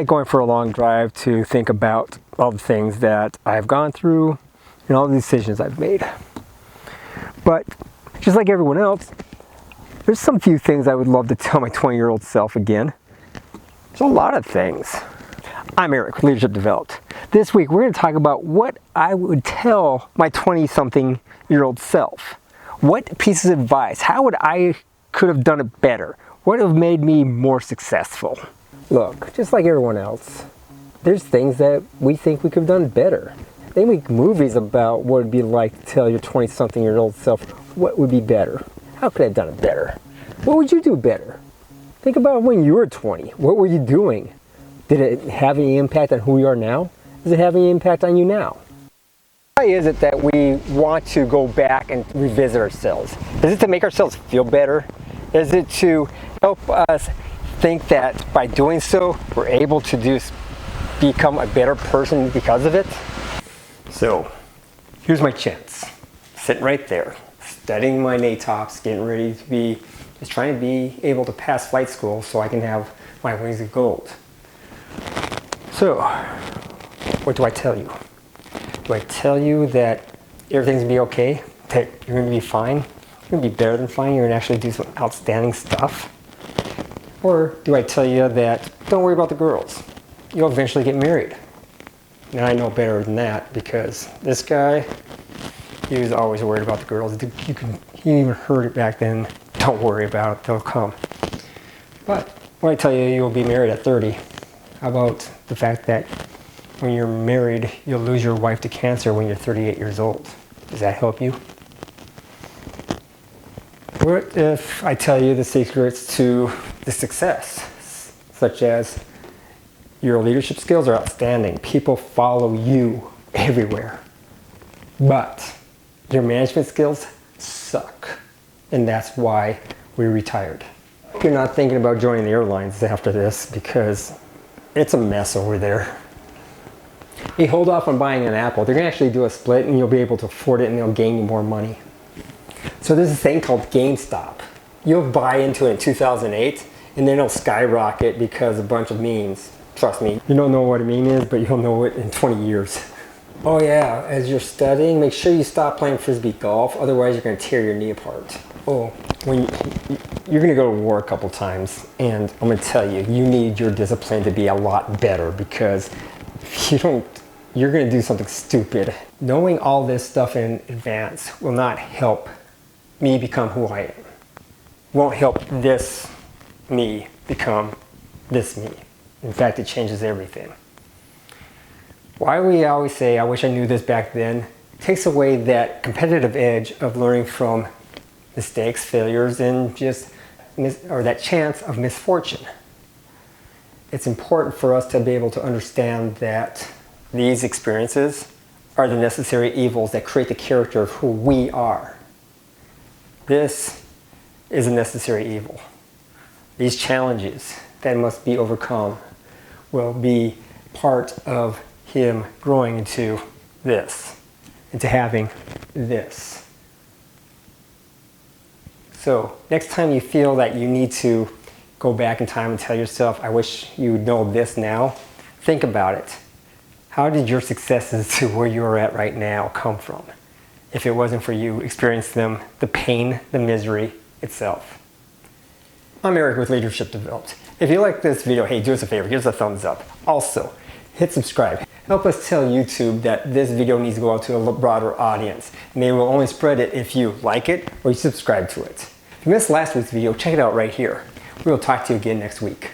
like going for a long drive to think about all the things that I've gone through and all the decisions I've made. But just like everyone else, there's some few things I would love to tell my 20-year-old self again. There's a lot of things. I'm Eric with Leadership Developed. This week we're going to talk about what I would tell my 20-something-year-old self. What pieces of advice, how would I could have done it better? What would have made me more successful? Look, just like everyone else, there's things that we think we could have done better. They make movies about what it'd be like to tell your 20-something-year-old self what would be better. How could I have done it better? What would you do better? Think about when you were 20. What were you doing? Did it have any impact on who you are now? Does it have any impact on you now? Why is it that we want to go back and revisit ourselves? Is it to make ourselves feel better? Is it to help us think that by doing so, we're able to become a better person because of it? So, here's my chance. Sitting right there, studying my NATOPS, getting ready to be, just trying to be able to pass flight school so I can have my wings of gold. So, what do I tell you? Do I tell you that everything's gonna be okay? That you're gonna be fine? You're gonna be better than fine? You're gonna actually do some outstanding stuff? Or do I tell you that don't worry about the girls? You'll eventually get married. Now I know better than that because this guy, he was always worried about the girls. He even heard it back then. Don't worry about it, they'll come. But when I tell you you'll be married at 30, how about the fact that when you're married, you'll lose your wife to cancer when you're 38 years old? Does that help you? What if I tell you the secrets to the success, such as your leadership skills are outstanding, people follow you everywhere, but your management skills suck, and that's why we retired. You're not thinking about joining the airlines after this because it's a mess over there. You hold off on buying an Apple. They're going to actually do a split and you'll be able to afford it and they'll gain you more money. So there's a thing called GameStop. You'll buy into it in 2008 and then it'll skyrocket because a bunch of memes. Trust me, you don't know what a meme is, but you'll know it in 20 years. Oh yeah, as you're studying, make sure you stop playing frisbee golf, otherwise you're going to tear your knee apart. Oh, when you're going to go to war a couple times, and I'm going to tell you, you need your discipline to be a lot better because if you don't, you're going to do something stupid. Knowing all this stuff in advance will not help me become who I am. Won't help this me become this me. In fact, it changes everything. Why we always say, I wish I knew this back then, takes away that competitive edge of learning from mistakes, failures, and or that chance of misfortune. It's important for us to be able to understand that these experiences are the necessary evils that create the character of who we are. This is a necessary evil. These challenges that must be overcome will be part of him growing into this, into having this. So next time you feel that you need to go back in time and tell yourself, I wish you know this now, think about it. How did your successes to where you're at right now come from? If it wasn't for you experiencing them, the pain, the misery itself. I'm Eric with Leadership Developed. If you like this video, hey, do us a favor, give us a thumbs up. Also, hit subscribe. Help us tell YouTube that this video needs to go out to a broader audience. And they will only spread it if you like it or you subscribe to it. If you missed last week's video, check it out right here. We will talk to you again next week.